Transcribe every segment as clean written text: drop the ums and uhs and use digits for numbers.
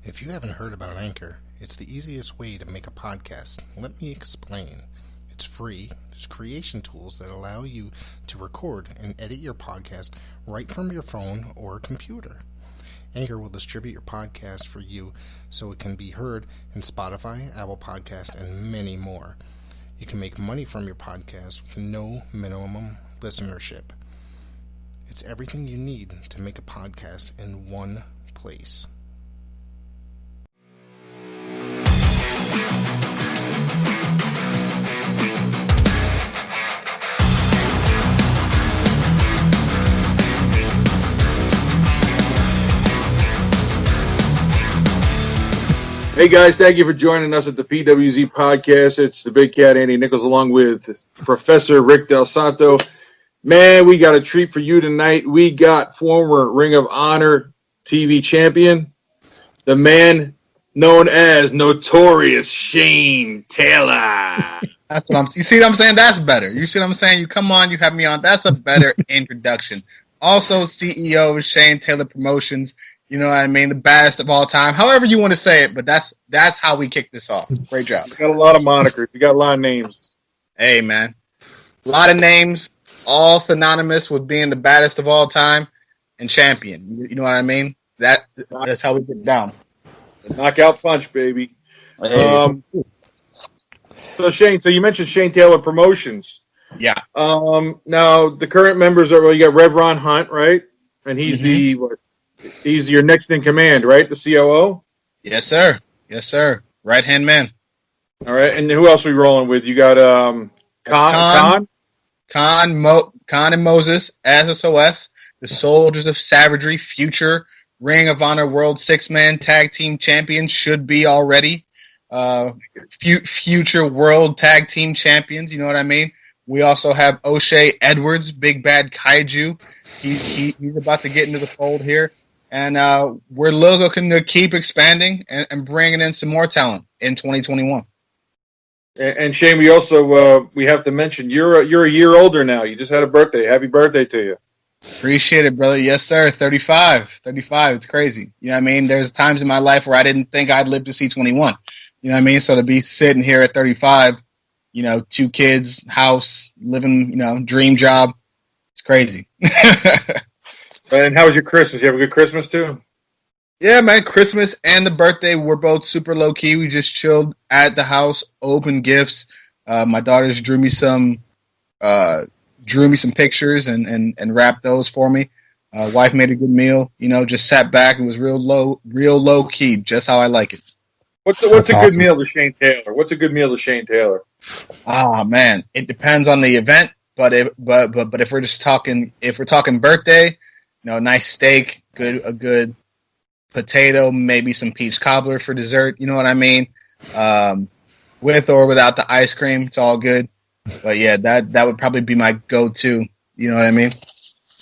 If you haven't heard about Anchor, it's the easiest way to make a podcast. Let me explain. It's free. There's creation tools that allow you to record and edit your podcast right from your phone or computer. Anchor will distribute your podcast for you so it can be heard in Spotify, Apple Podcast, and many more. You can make money from your podcast with no minimum listenership. It's everything you need to make a podcast in one place. Hey guys, thank you for joining us at the PWZ podcast. It's the big cat Andy Nichols along with Professor Rick Del Santo. Man, we got a treat for you tonight. We got former Ring of Honor TV champion, the man known as Notorious Shane Taylor. That's what you see what I'm saying? That's better. You see what I'm saying? You come on, you have me on. That's a better introduction. Also, CEO of Shane Taylor Promotions. You know what I mean? The baddest of all time. However you want to say it, but that's how we kick this off. Great job. You got a lot of monikers. You got a lot of names. Hey, man. A lot of names, all synonymous with being the baddest of all time and champion. You know what I mean? That's how we get down. The knockout punch, baby. Hey, So, Shane, you mentioned Shane Taylor Promotions. yeah. Now, the current members are, you got Rev Ron Hunt, right? And he's he's your next in command, right? The COO? Yes, sir. Yes, sir. Right-hand man. All right. And who else are we rolling with? You got Khan and Moses, as SOS, the Soldiers of Savagery, future Ring of Honor World Six-Man Tag Team Champions, should be already. Future World Tag Team Champions, you know what I mean? We also have O'Shea Edwards, Big Bad Kaiju. He's about to get into the fold here. And we're looking to keep expanding and bringing in some more talent in 2021. And Shane, we also we have to mention you're a year older now. You just had a birthday. Happy birthday to you. Appreciate it, brother. Yes, sir. 35. It's crazy. You know what I mean? There's times in my life where I didn't think I'd live to see 21. You know what I mean? So to be sitting here at 35, 2 kids, house, living, dream job, it's crazy. And how was your Christmas? You have a good Christmas too? Yeah, man. Christmas and the birthday were both super low key. We just chilled at the house, opened gifts. My daughters drew me some pictures and wrapped those for me. Wife made a good meal. Just sat back. It was real low key, just how I like it. What's a good meal to Shane Taylor? What's a good meal to Shane Taylor? Oh man, it depends on the event. But if we're just talking, birthday. Nice steak, a good potato, maybe some peach cobbler for dessert. You know what I mean? With or without the ice cream, it's all good. But yeah, that would probably be my go-to. You know what I mean?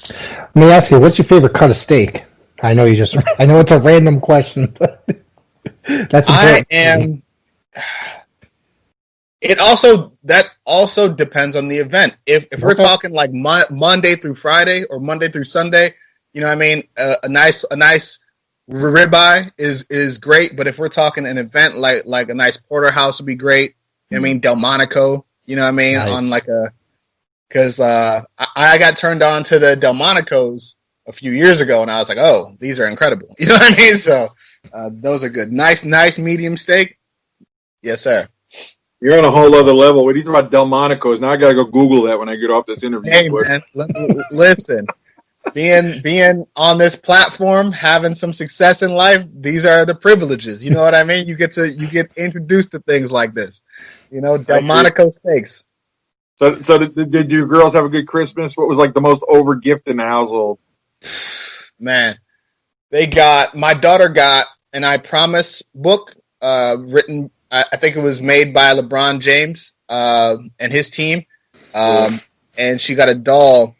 Let me ask you, what's your favorite cut of steak? I know it's a random question, but that's important. That also depends on the event. If we're talking like Monday through Friday or Monday through Sunday, you know what I mean? A nice ribeye is great. But if we're talking an event like a nice porterhouse would be great. You know what I mean? Delmonico, you know what I mean? Nice. On because I got turned on to the Delmonicos a few years ago, and I was like, oh, these are incredible. You know what I mean? So those are good. Nice medium steak. Yes, sir. You're on a whole other level. What do you think about Delmonico's? Now I got to go Google that when I get off this interview. Hey, man, listen. Being on this platform, having some success in life, these are the privileges. You know what I mean? You get introduced to things like this. Delmonico steaks. So did your girls have a good Christmas? What was like the most over gift in the household? Man, my daughter got an I Promise book written. I think it was made by LeBron James and his team. And she got a doll.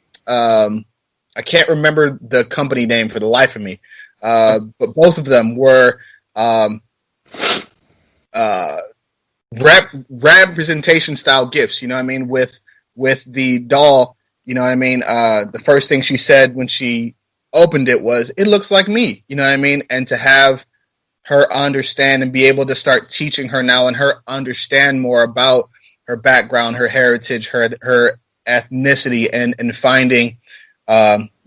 I can't remember the company name for the life of me. But both of them were representation style gifts, you know what I mean? With the doll, you know what I mean? The first thing she said when she opened it was, "It looks like me," you know what I mean? And to have her understand and be able to start teaching her now and her understand more about her background, her heritage, her ethnicity, and finding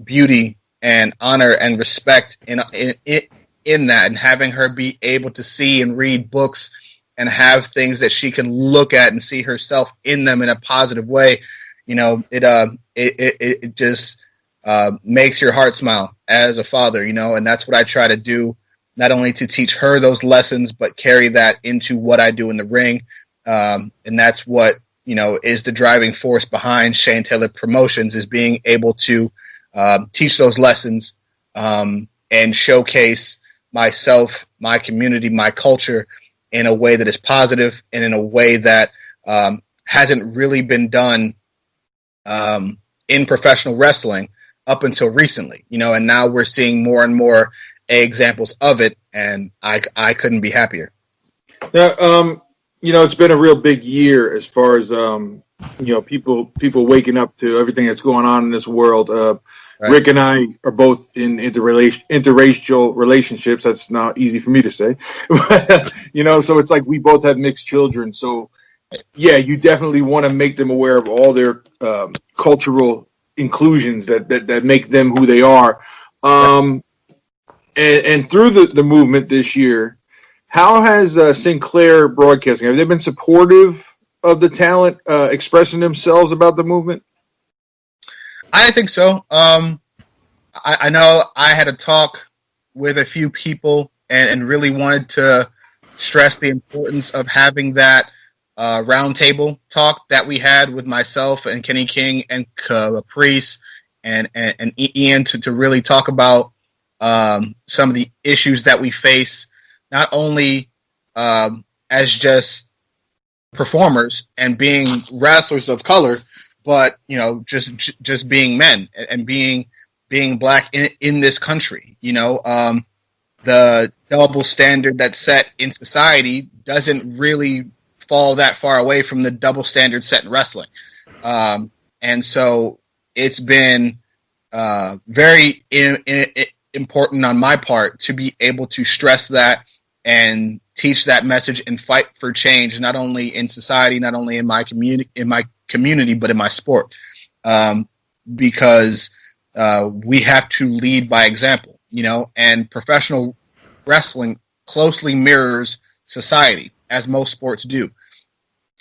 beauty and honor and respect in that, and having her be able to see and read books and have things that she can look at and see herself in them in a positive way. It just makes your heart smile as a father, and that's what I try to do, not only to teach her those lessons, but carry that into what I do in the ring. And that's what, is the driving force behind Shane Taylor Promotions, is being able to teach those lessons and showcase myself, my community, my culture in a way that is positive and in a way that hasn't really been done in professional wrestling up until recently, and now we're seeing more and more examples of it, and I couldn't be happier. Now, it's been a real big year as far as people waking up to everything that's going on in this world. Right. Rick and I are both in interracial relationships. That's not easy for me to say, but, so it's like we both have mixed children. So, yeah, you definitely want to make them aware of all their cultural inclusions that make them who they are. And through the movement this year, how has Sinclair Broadcasting, have they been supportive of the talent expressing themselves about the movement? I think so. I know I had a talk with a few people and really wanted to stress the importance of having that roundtable talk that we had with myself and Kenny King and Caprice and Ian to really talk about some of the issues that we face, not only as just performers and being wrestlers of color, but just being men and being black in this country. The double standard that's set in society doesn't really fall that far away from the double standard set in wrestling. And so it's been very important on my part to be able to stress that and teach that message and fight for change, not only in society, not only in my community, but in my sport. Because we have to lead by example, and professional wrestling closely mirrors society, as most sports do.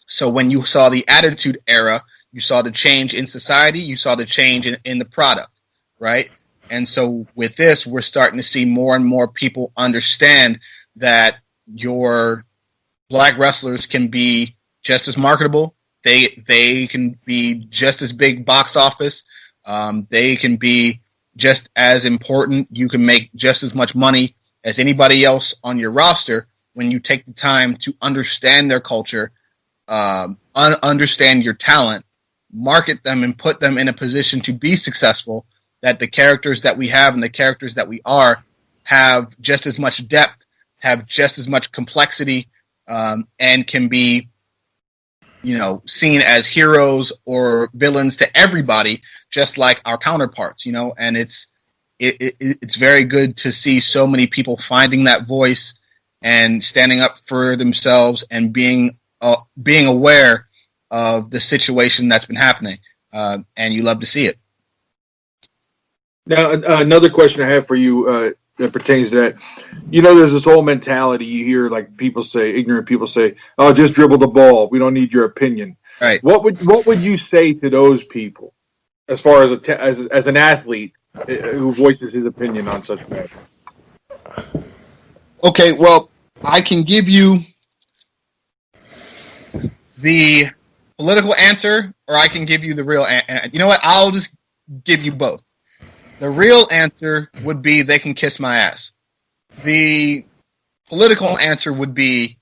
So when you saw the Attitude Era, you saw the change in society, you saw the change in the product, right? And so with this, we're starting to see more and more people understand that your black wrestlers can be just as marketable. They can be just as big box office. They can be just as important. You can make just as much money as anybody else on your roster when you take the time to understand their culture, understand your talent, market them, and put them in a position to be successful, that the characters that we have and the characters that we are have just as much depth, have just as much complexity, and can be, seen as heroes or villains to everybody, just like our counterparts, and it's very good to see so many people finding that voice and standing up for themselves and being aware of the situation that's been happening, and you love to see it. Now, another question I have for you that pertains to that, there's this whole mentality you hear, like ignorant people say, "Oh, just dribble the ball. We don't need your opinion." Right. What would you say to those people, as far as as an athlete who voices his opinion on such matters? Okay, well, I can give you the political answer, or I can give you the real answer. You know what? I'll just give you both. The real answer would be they can kiss my ass. The political answer would be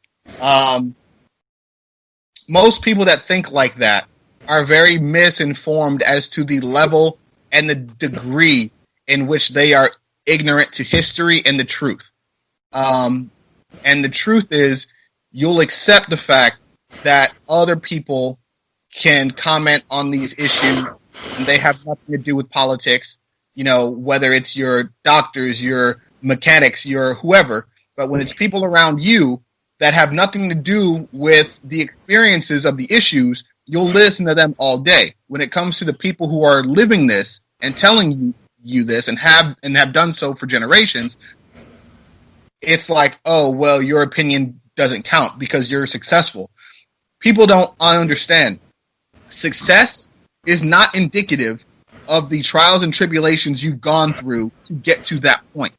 most people that think like that are very misinformed as to the level and the degree in which they are ignorant to history and the truth. And the truth is, you'll accept the fact that other people can comment on these issues and they have nothing to do with politics. Whether it's your doctors, your mechanics, your whoever, But when it's people around you that have nothing to do with the experiences of the issues, you'll listen to them all day. When it comes to the people who are living this and telling you this and have done so for generations, it's like, oh, well, your opinion doesn't count because you're successful. People don't understand. Success is not indicative of the trials and tribulations you've gone through to get to that point.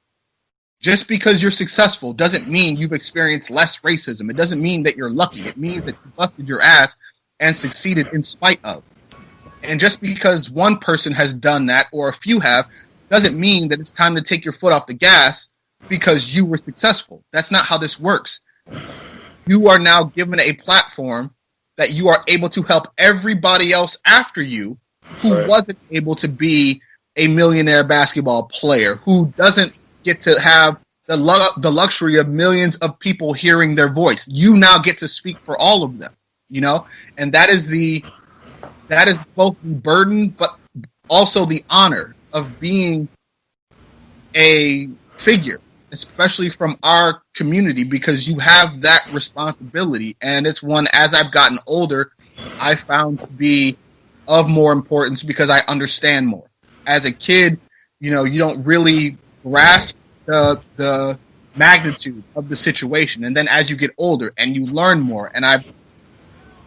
Just because you're successful doesn't mean you've experienced less racism. It doesn't mean that you're lucky. It means that you busted your ass and succeeded in spite of. And just because one person has done that, or a few have, doesn't mean that it's time to take your foot off the gas because you were successful. That's not how this works. You are now given a platform that you are able to help everybody else after you who wasn't able to be a millionaire basketball player, who doesn't get to have the luxury of millions of people hearing their voice. You now get to speak for all of them, you know? And that is both the burden, but also the honor of being a figure, especially from our community, because you have that responsibility. And it's one, as I've gotten older, I found to be of more importance because I understand more. As a kid, you know, you don't really grasp the magnitude of the situation. And then as you get older and you learn more, and I've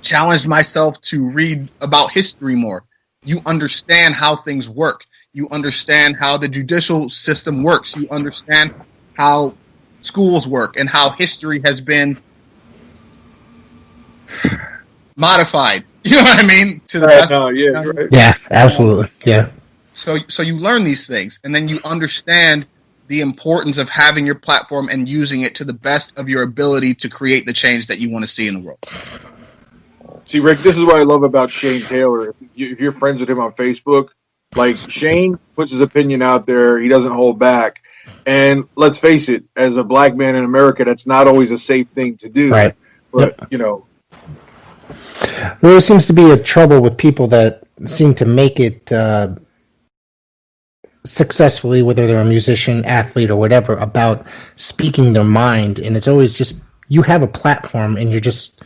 challenged myself to read about history more, you understand how things work. You understand how the judicial system works. You understand how schools work and how history has been modified. You know what I mean? To the best. Right. Yeah, absolutely. Yeah. So you learn these things, and then you understand the importance of having your platform and using it to the best of your ability to create the change that you want to see in the world. See, Rick, this is what I love about Shane Taylor. If you're friends with him on Facebook, like, Shane puts his opinion out there. He doesn't hold back. And let's face it, as a black man in America, that's not always a safe thing to do. Right. But, you know. There seems to be a trouble with people that seem to make it successfully, whether they're a musician, athlete, or whatever, about speaking their mind. And it's always just, you have a platform and you're just,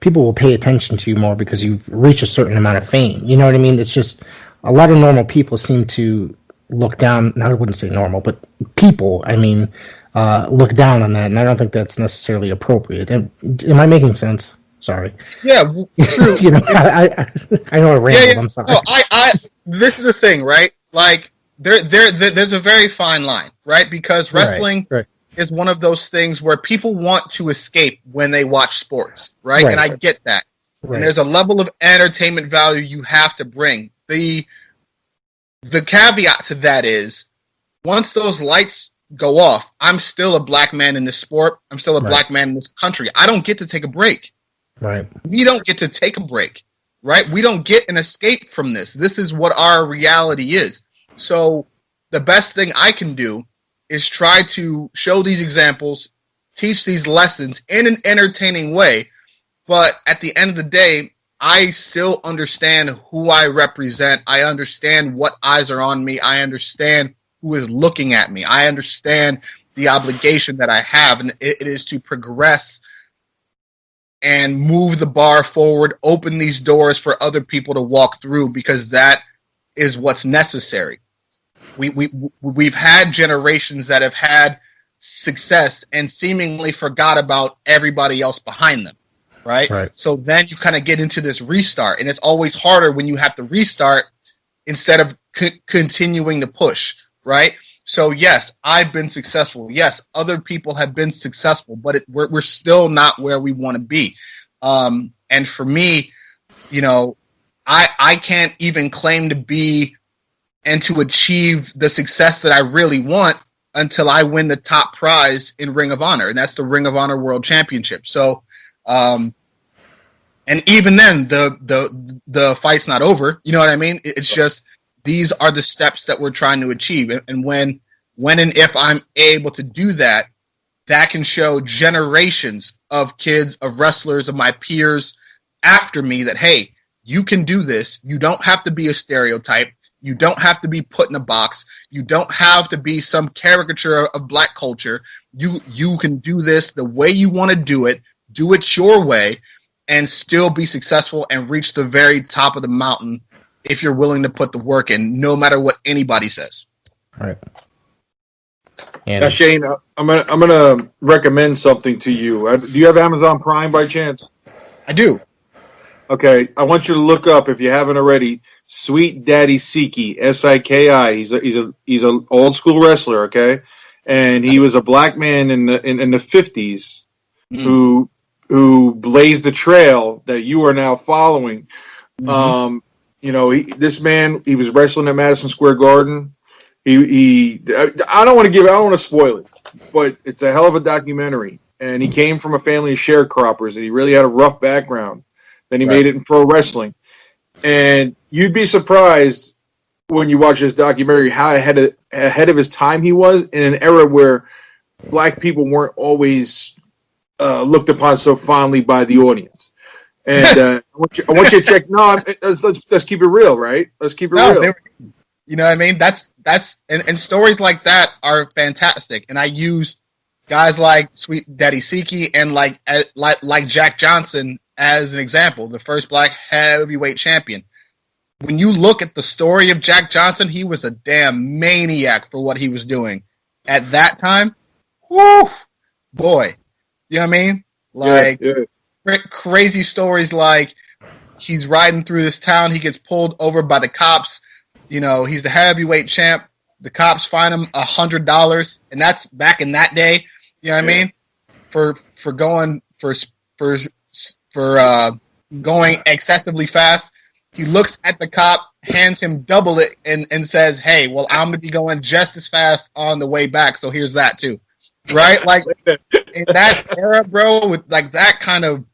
people will pay attention to you more because you've reached a certain amount of fame. You know what I mean? It's just, a lot of normal people seem to look down, I wouldn't say normal, but people, I mean, look down on that. And I don't think that's necessarily appropriate. Am I making sense? Sorry. Yeah, true. You know, I know I rambled. Yeah. I'm sorry. No, this is the thing, right? Like, there's a very fine line, right? Because wrestling is one of those things where people want to escape when they watch sports, right? And I get that. And there's a level of entertainment value you have to bring. The caveat to that is, once those lights go off, I'm still a black man in this sport. I'm still a black man in this country. I don't get to take a break. Right. We don't get to take a break, right? We don't get an escape from this. This is what our reality is. So the best thing I can do is try to show these examples, teach these lessons in an entertaining way. But at the end of the day, I still understand who I represent. I understand what eyes are on me. I understand who is looking at me. I understand the obligation that I have, and it is to progress and move the bar forward, open these doors for other people to walk through, because that is what's necessary. We've had generations that have had success and seemingly forgot about everybody else behind them, right? So then you kind of get into this restart, and it's always harder when you have to restart instead of continuing to push, right? So yes, I've been successful. Yes, other people have been successful, but we're still not where we want to be. And for me, you know, I can't even claim to be and to achieve the success that I really want until I win the top prize in Ring of Honor, and that's the Ring of Honor World Championship. So, and even then, the fight's not over. You know what I mean? It's just, these are the steps that we're trying to achieve. And when and if I'm able to do that, that can show generations of kids, of wrestlers, of my peers after me that, hey, you can do this. You don't have to be a stereotype. You don't have to be put in a box. You don't have to be some caricature of black culture. You can do this the way you want to do it your way, and still be successful and reach the very top of the mountain if you're willing to put the work in, no matter what anybody says. All right. And Now, Shane, I'm gonna recommend something to you. Do you have Amazon Prime by chance? I do. Okay, I want you to look up, if you haven't already, Sweet Daddy Siki, S-I-K-I. He's a old school wrestler, okay, and he was a black man in the 50s who blazed the trail that you are now following. This man, he was wrestling at Madison Square Garden. I don't want to spoil it, but it's a hell of a documentary. And he came from a family of sharecroppers, and he really had a rough background. Then he made it in pro wrestling. And you'd be surprised when you watch this documentary how ahead of his time he was in an era where black people weren't always looked upon so fondly by the audience. And I want you to check. No, let's keep it real, right? Let's keep it real. You know what I mean? That's and stories like that are fantastic. And I use guys like Sweet Daddy Siki and like Jack Johnson as an example, the first black heavyweight champion. When you look at the story of Jack Johnson, he was a damn maniac for what he was doing at that time. Whoo, boy. You know what I mean? Like crazy stories like he's riding through this town, he gets pulled over by the cops. You know, he's the heavyweight champ. The cops fine him $100, and that's back in that day. You know what I mean? For going going excessively fast. He looks at the cop, hands him double it, and says, "Hey, well, I'm gonna be going just as fast on the way back, so here's that too." Right? Like in that era, bro, with like that kind of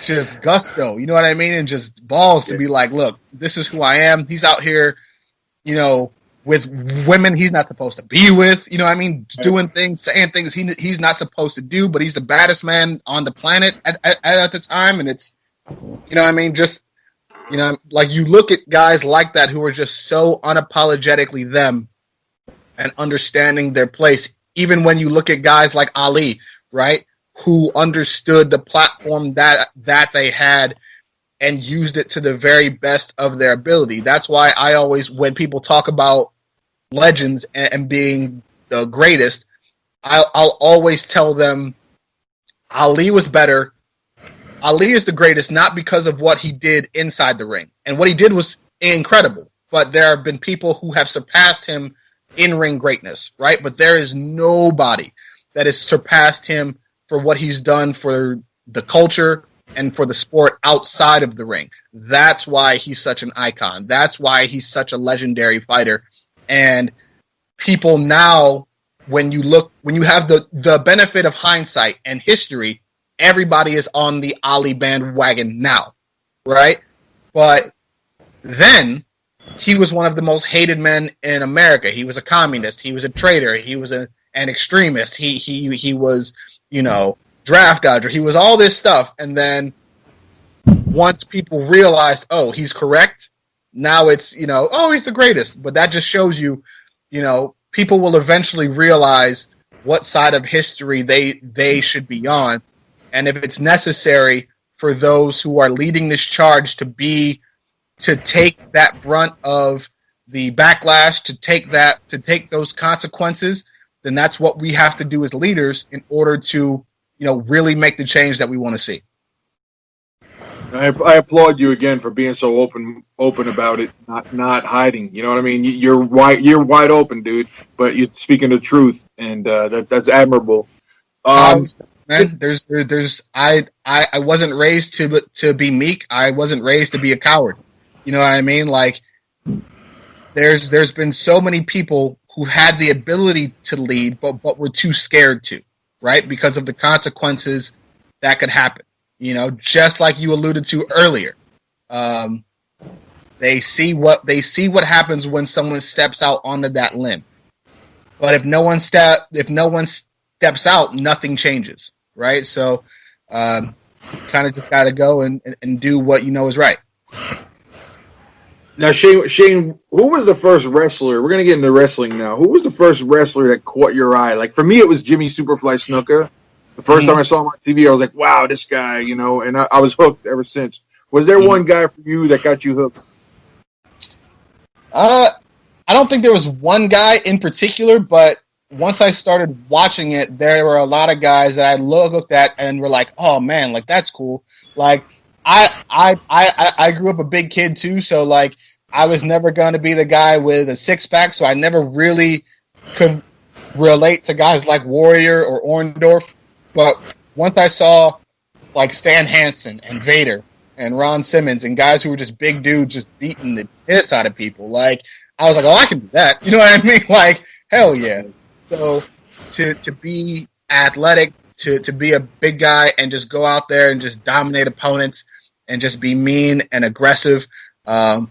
just gusto, you know what I mean? And just balls to be like, look, this is who I am. He's out here, you know, with women he's not supposed to be with, you know what I mean? Doing things, saying things he's not supposed to do, but he's the baddest man on the planet at the time. And it's, you know what I mean? Just, you know, like you look at guys like that who are just so unapologetically them and understanding their place. Even when you look at guys like Ali, right, who understood the platform that they had and used it to the very best of their ability. That's why I always, when people talk about legends and being the greatest, I'll always tell them Ali was better. Ali is the greatest, not because of what he did inside the ring. And what he did was incredible. But there have been people who have surpassed him in ring greatness, right? But there is nobody that has surpassed him for what he's done for the culture and for the sport outside of the ring. That's why he's such an icon. That's why he's such a legendary fighter. And people now, when you have the benefit of hindsight and history, everybody is on the Ali bandwagon now, right? But then he was one of the most hated men in America. He was a communist. He was a traitor. He was an extremist. He was, you know, draft dodger. He was all this stuff. And then once people realized, oh, he's correct, now it's, you know, oh, he's the greatest. But that just shows you, you know, people will eventually realize what side of history they should be on. And if it's necessary for those who are leading this charge to take that brunt of the backlash, to take those consequences, then that's what we have to do as leaders in order to, you know, really make the change that we want to see. I applaud you again for being so open about it, not hiding. You know what I mean? You're wide open, dude. But you're speaking the truth, and that's admirable. Man, I wasn't raised to be meek. I wasn't raised to be a coward. You know what I mean? Like, there's been so many people who had the ability to lead, but were too scared to, right? Because of the consequences that could happen. You know, just like you alluded to earlier. They see what happens when someone steps out onto that limb. But if no one steps out, nothing changes, right? So, kind of just got to go and do what you know is right. Now, Shane, who was the first wrestler? We're gonna get into wrestling now. Who was the first wrestler that caught your eye? Like for me, it was Jimmy Superfly Snuka. The first time I saw him on TV, I was like, "Wow, this guy," you know, and I was hooked ever since. Was there one guy for you that got you hooked? I don't think there was one guy in particular, but once I started watching it, there were a lot of guys that I looked at and were like, "Oh man, like that's cool." Like I grew up a big kid too, so like I was never going to be the guy with a six pack, so I never really could relate to guys like Warrior or Orndorff. But once I saw like Stan Hansen and Vader and Ron Simmons and guys who were just big dudes just beating the piss out of people, like I was like, "Oh, I can do that." You know what I mean? Like hell yeah. So to be athletic, to be a big guy and just go out there and just dominate opponents and just be mean and aggressive, that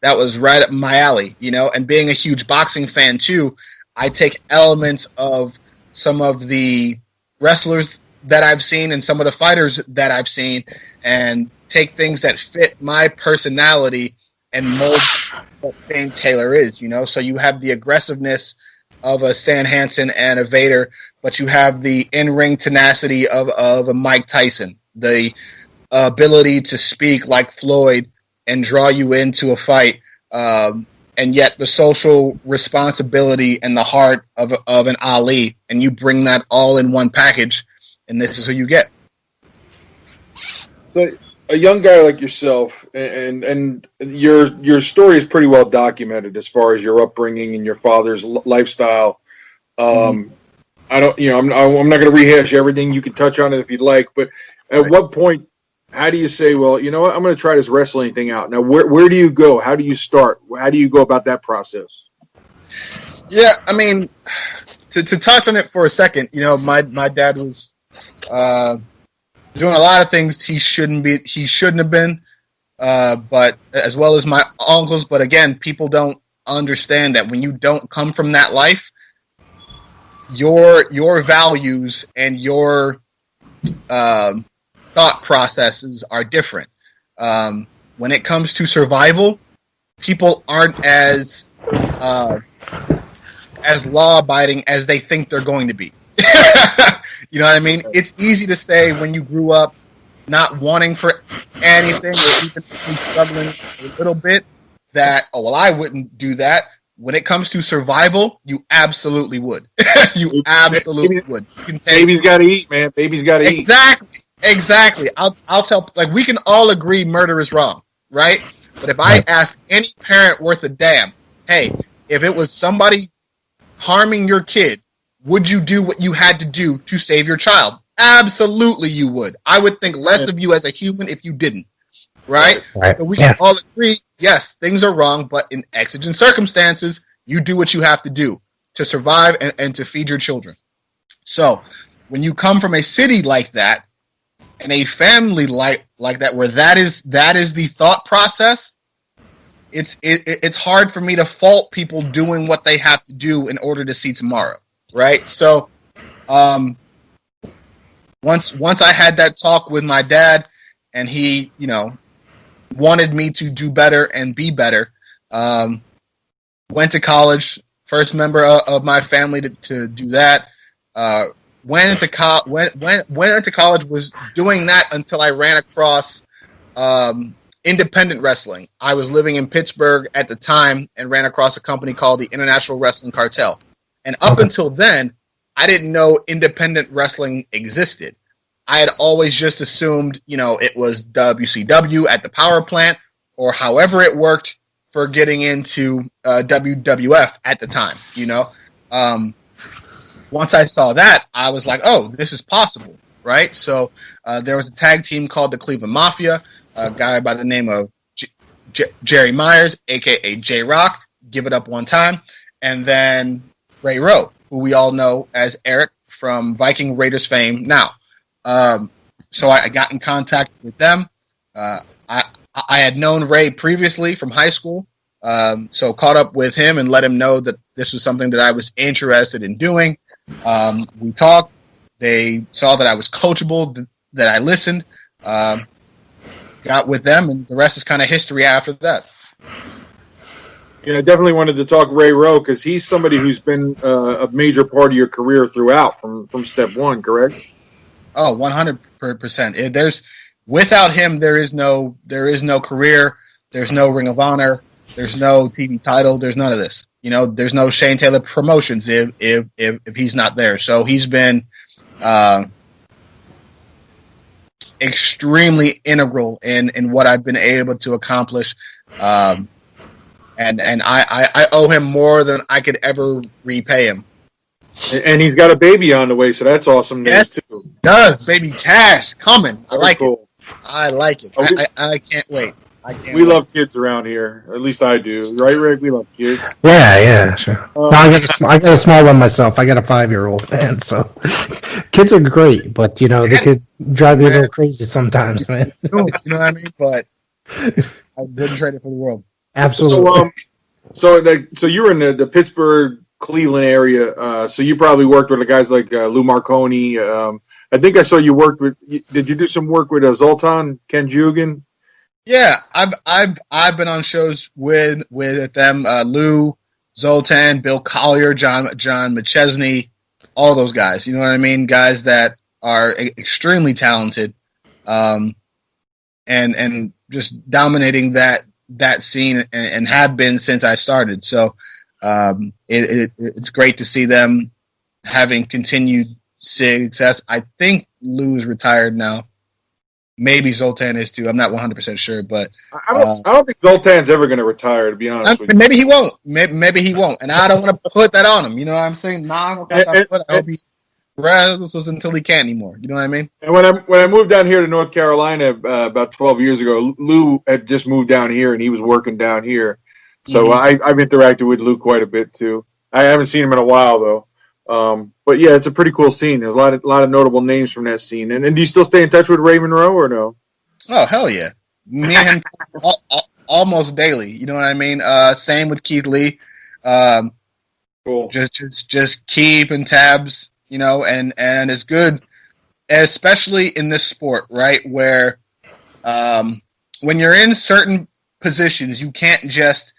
was right up my alley, you know. And being a huge boxing fan too, I take elements of some of the wrestlers that I've seen and some of the fighters that I've seen and take things that fit my personality and mold what Shane Taylor is, you know. So you have the aggressiveness of a Stan Hansen and a Vader, but you have the in-ring tenacity of a Mike Tyson, the ability to speak like Floyd and draw you into a fight, and yet the social responsibility and the heart of an Ali, and you bring that all in one package, and this is who you get. So, a young guy like yourself, and your story is pretty well documented as far as your upbringing and your father's lifestyle. I don't, you know, I'm not going to rehash everything. You can touch on it if you'd like, but at what point, how do you say, well, you know what, I'm going to try this wrestling thing out? Now, where do you go? How do you start? How do you go about that process? Yeah, I mean, to touch on it for a second, you know, my dad was doing a lot of things he shouldn't have been, but as well as my uncles. But again, people don't understand that when you don't come from that life, your values and your thought processes are different. When it comes to survival, people aren't as law-abiding as they think they're going to be. You know what I mean? It's easy to say when you grew up not wanting for anything or even struggling a little bit that, oh, well, I wouldn't do that. When it comes to survival, you absolutely would. You absolutely would. Baby's got to eat, man. Baby's got to eat. Exactly. I'll tell, like, we can all agree murder is wrong, right? But if I ask any parent worth a damn, hey, if it was somebody harming your kid, would you do what you had to do to save your child? Absolutely you would. I would think less of you as a human if you didn't, right? So we can all agree, yes, things are wrong, but in exigent circumstances, you do what you have to do to survive and to feed your children. So when you come from a city like that, and a family like that, where that is the thought process, it's hard for me to fault people doing what they have to do in order to see tomorrow, right? So, once I had that talk with my dad, and he, you know, wanted me to do better and be better, went to college, first member of my family to do that. Went into college, was doing that until I ran across independent wrestling. I was living in Pittsburgh at the time and ran across a company called the International Wrestling Cartel. And up until then, I didn't know independent wrestling existed. I had always just assumed, you know, it was WCW at the power plant or however it worked for getting into WWF at the time, you know. Once I saw that, I was like, oh, this is possible, right? So there was a tag team called the Cleveland Mafia, a guy by the name of Jerry Myers, a.k.a. J-Rock, Give It Up One Time, and then Ray Rowe, who we all know as Eric from Viking Raiders fame now. So I got in contact with them. I had known Ray previously from high school, so caught up with him and let him know that this was something that I was interested in doing. We talked. They saw that I was coachable, that I listened. got with them, and the rest is kind of history after that. Yeah, I definitely wanted to talk Ray Rowe because he's somebody who's been a major part of your career throughout from step one, correct? Oh, 100%. Without him, there is no career. There's no Ring of Honor. There's no TV title. There's none of this. There's no Shane Taylor Promotions if he's not there. So he's been extremely integral in what I've been able to accomplish. And I owe him more than I could ever repay him. And he's got a baby on the way, so that's awesome news too. Does baby Cash coming? I like cool. it. I like it. I can't wait. We love kids around here. At least I do. Right, Rick? We love kids. Yeah, sure. I got a small one myself. I got a 5-year-old, man. So kids are great, but they could drive you a little crazy sometimes, man. You know what I mean? But I wouldn't trade it for the world. Absolutely. So you were in the Pittsburgh, Cleveland area. So you probably worked with the guys like Lou Marconi. I think I saw you worked with. Did you do some work with Zoltan Kenjugan? Yeah, I've been on shows with them. Lou, Zoltan, Bill Collier, John McChesney, all those guys. You know what I mean? Guys that are extremely talented, and just dominating that scene and have been since I started. So it's great to see them having continued success. I think Lou's retired now. Maybe Zoltan is too. I'm not 100% sure, but I don't think Zoltan's ever going to retire. To be honest with you, maybe he won't. Maybe he won't, and I don't want to put that on him. You know what I'm saying? I hope he rests until he can't anymore. You know what I mean? And when I moved down here to North Carolina about 12 years ago, Lou had just moved down here and he was working down here. So I've interacted with Lou quite a bit too. I haven't seen him in a while though. But yeah, it's a pretty cool scene. There's a lot of notable names from that scene. And do you still stay in touch with Ray Monroe or no? Oh hell yeah, me and him almost daily. You know what I mean? Same with Keith Lee. Cool. Just keeping tabs. And it's good, especially in this sport, right? Where when you're in certain positions, you can't just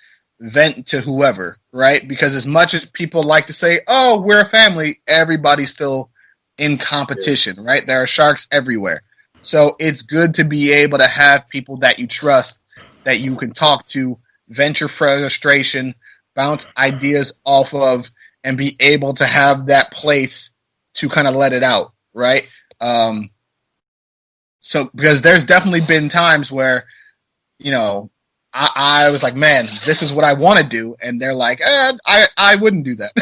vent to whoever, right? Because as much as people like to say, oh, we're a family, everybody's still in competition, right? There are sharks everywhere. So it's good to be able to have people that you trust, that you can talk to, vent your frustration, bounce ideas off of, and be able to have that place to kind of let it out, right? So because there's definitely been times where, I was like, man, this is what I want to do. And they're like, I wouldn't do that.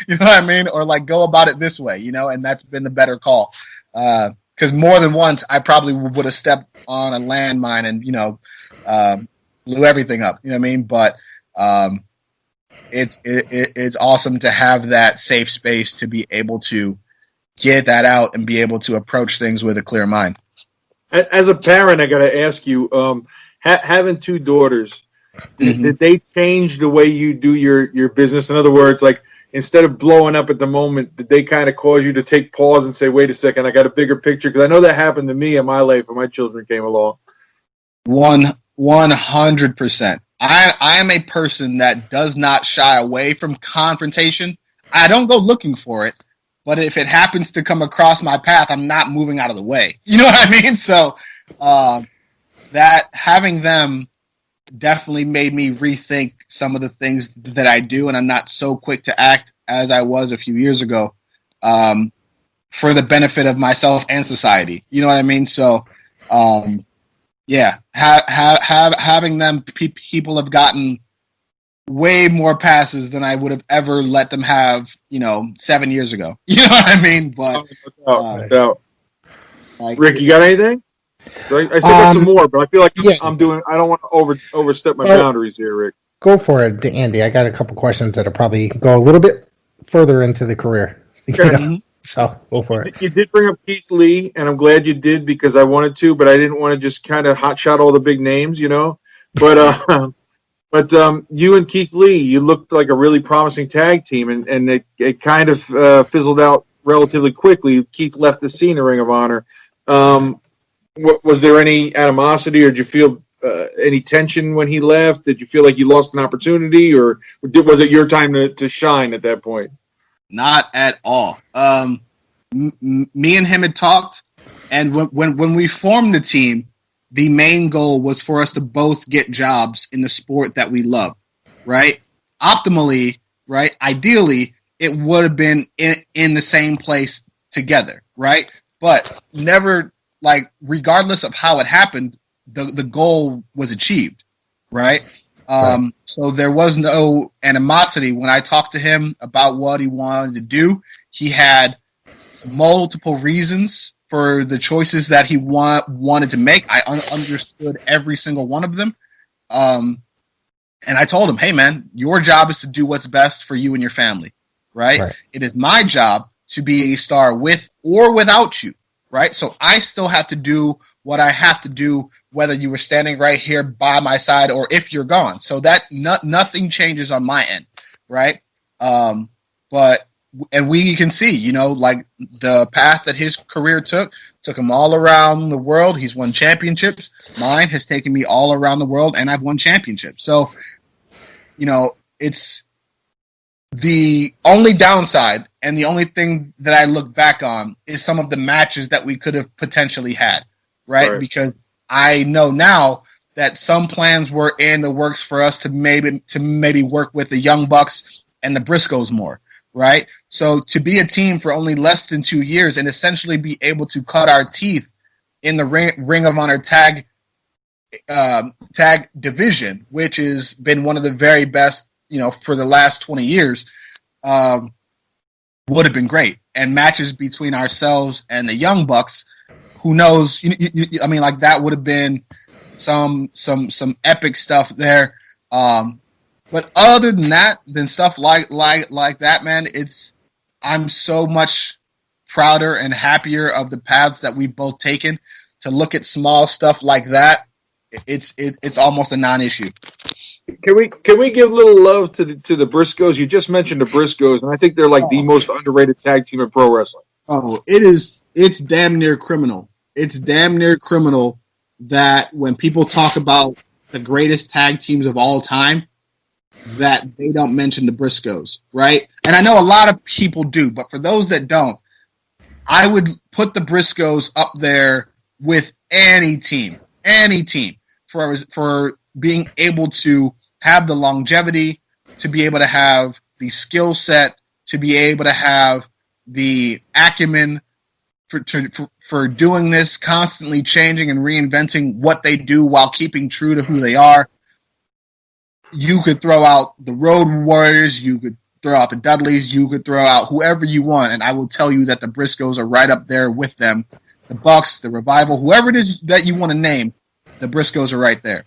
You know what I mean? Or like, go about it this way, and that's been the better call. Because more than once, I probably would have stepped on a landmine and, blew everything up. You know what I mean? But it's awesome to have that safe space to be able to get that out and be able to approach things with a clear mind. As a parent, I got to ask you, having two daughters, did they change the way you do your business? In other words, like instead of blowing up at the moment, did they kind of cause you to take pause and say, wait a second, I got a bigger picture? Because I know that happened to me in my life when my children came along. 100%. I am a person that does not shy away from confrontation. I don't go looking for it, but if it happens to come across my path, I'm not moving out of the way. You know what I mean? So that having them definitely made me rethink some of the things that I do, and I'm not so quick to act as I was a few years ago for the benefit of myself and society. You know what I mean? So yeah, having them, people have gotten way more passes than I would have ever let them have, 7 years ago. You know what I mean? But Rick, you got anything? I still got some more, but I feel like I don't want to overstep my boundaries here, Rick. Go for it, Andy. I got a couple questions that'll probably go a little bit further into the career. So go for it. You did bring up Keith Lee, and I'm glad you did because I wanted to, but I didn't want to just kind of hotshot all the big names, But you and Keith Lee, you looked like a really promising tag team, and it kind of fizzled out relatively quickly. Keith left the scene in Ring of Honor. Was there any animosity, or did you feel any tension when he left? Did you feel like you lost an opportunity, or was it your time to shine at that point? Not at all. Me and him had talked, and when we formed the team, the main goal was for us to both get jobs in the sport that we love, right? Optimally, right? Ideally, it would have been in the same place together, right? But never, like, regardless of how it happened, the goal was achieved, right? So there was no animosity. When I talked to him about what he wanted to do, he had multiple reasons for the choices that he wanted to make. I understood every single one of them. And I told him, hey, man, your job is to do what's best for you and your family, right? It is my job to be a star with or without you, right? So I still have to do what I have to do, whether you were standing right here by my side or if you're gone. So that nothing changes on my end, right? And we can see, you know, like the path that his career took him all around the world. He's won championships. Mine has taken me all around the world, and I've won championships. So, you know, it's the only downside and the only thing that I look back on is some of the matches that we could have potentially had, right? Because I know now that some plans were in the works for us to maybe work with the Young Bucks and the Briscoes more. Right? So to be a team for only less than 2 years and essentially be able to cut our teeth in the Ring of Honor tag division, which has been one of the very best, you know, for the last 20 years, would have been great. And matches between ourselves and the Young Bucks, who knows? I mean, like, that would have been some epic stuff there. But other than that, than stuff like that, man, I'm so much prouder and happier of the paths that we've both taken. To look at small stuff like that, it's almost a non-issue. Can we give a little love to the Briscoes? You just mentioned the Briscoes, and I think they're like the most underrated tag team in pro wrestling. Oh, it's damn near criminal. It's damn near criminal that when people talk about the greatest tag teams of all time, that they don't mention the Briscoes, right? And I know a lot of people do, but for those that don't, I would put the Briscoes up there with any team for being able to have the longevity, to be able to have the skill set, to be able to have the acumen for doing this, constantly changing and reinventing what they do while keeping true to who they are. You could throw out the Road Warriors, you could throw out the Dudleys, you could throw out whoever you want, and I will tell you that the Briscoes are right up there with them. The Bucks, the Revival, whoever it is that you want to name, the Briscoes are right there.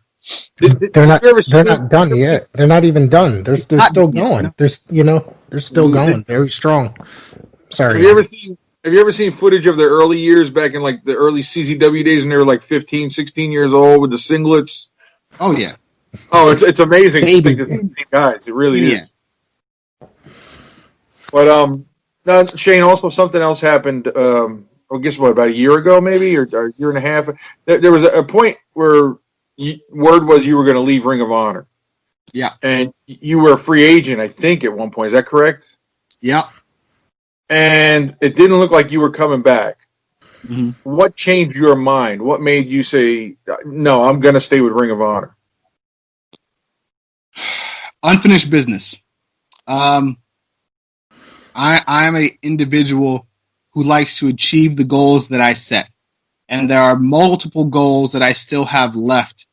They're not done yet. They're not even done. They're still going. They're still going very strong. Sorry. Have you ever seen footage of their early years back in like the early CZW days when they were like 15, 16 years old with the singlets? Oh yeah. Oh, it's amazing to think that these guys. It really is. But now, Shane, also something else happened. I guess about a year ago, maybe, or a year and a half. There was a point where word was you were going to leave Ring of Honor. Yeah, and you were a free agent, I think, at one point. Is that correct? Yeah. And it didn't look like you were coming back. Mm-hmm. What changed your mind? What made you say, "No, I'm going to stay with Ring of Honor"? Unfinished business. I'm an individual who likes to achieve the goals that I set. And there are multiple goals that I still have left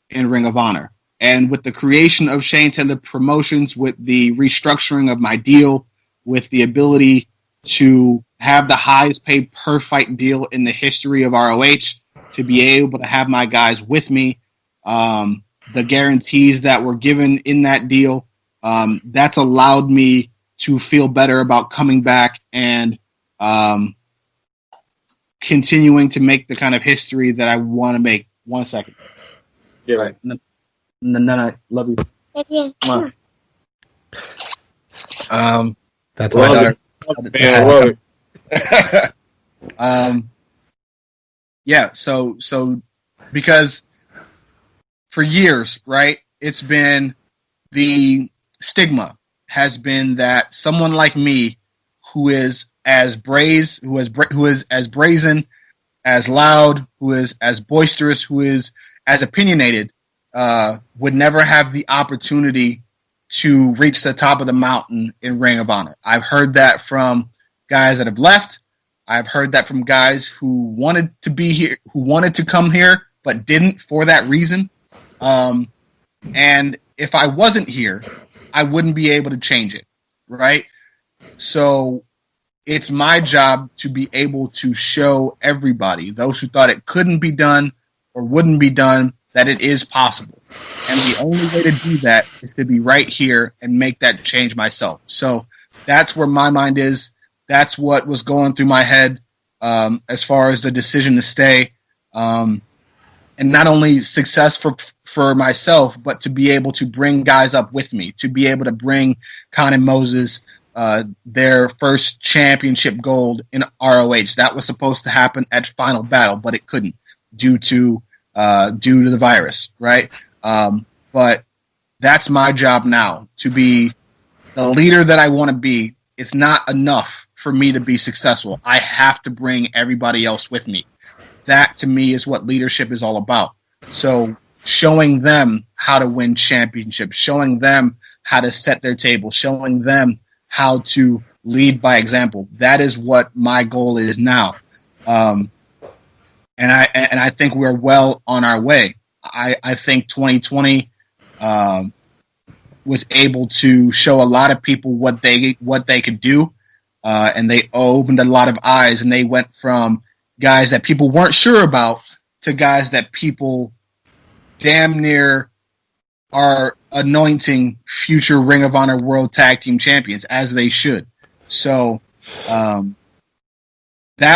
in Ring of Honor. And with the creation of Shane Taylor Promotions, with the restructuring of my deal, with the ability to have the highest paid per fight deal in the history of ROH, to be able to have my guys with me, the guarantees that were given in that deal, that's allowed me to feel better about coming back and continuing to make the kind of history that I want to make. 1 second. Yeah. Right. No, love you. Come on. That's my daughter. Man, I love it. Yeah, so because for years, right, it's been the stigma has been that someone like me, who is as who is as brazen, as loud, who is as boisterous, who is as opinionated, would never have the opportunity to reach the top of the mountain in Ring of Honor. I've heard that from guys that have left. I've heard that from guys who wanted to be here, who wanted to come here, but didn't for that reason. And if I wasn't here, I wouldn't be able to change it, right? So it's my job to be able to show everybody, those who thought it couldn't be done or wouldn't be done, that it is possible. And the only way to do that is to be right here and make that change myself. So that's where my mind is. That's what was going through my head as far as the decision to stay. And not only success for myself, but to be able to bring guys up with me, to be able to bring Khan and Moses their first championship gold in ROH. That was supposed to happen at Final Battle, but it couldn't due to the virus, right? But that's my job now, to be the leader that I want to be. It's not enough for me to be successful. I have to bring everybody else with me. That, to me, is what leadership is all about. So showing them how to win championships, showing them how to set their table, showing them how to lead by example. That is what my goal is now. And I think we're well on our way. I think 2020 was able to show a lot of people what they could do, and they opened a lot of eyes, and they went from guys that people weren't sure about to guys that people damn near are anointing future Ring of Honor World Tag Team Champions, as they should. So that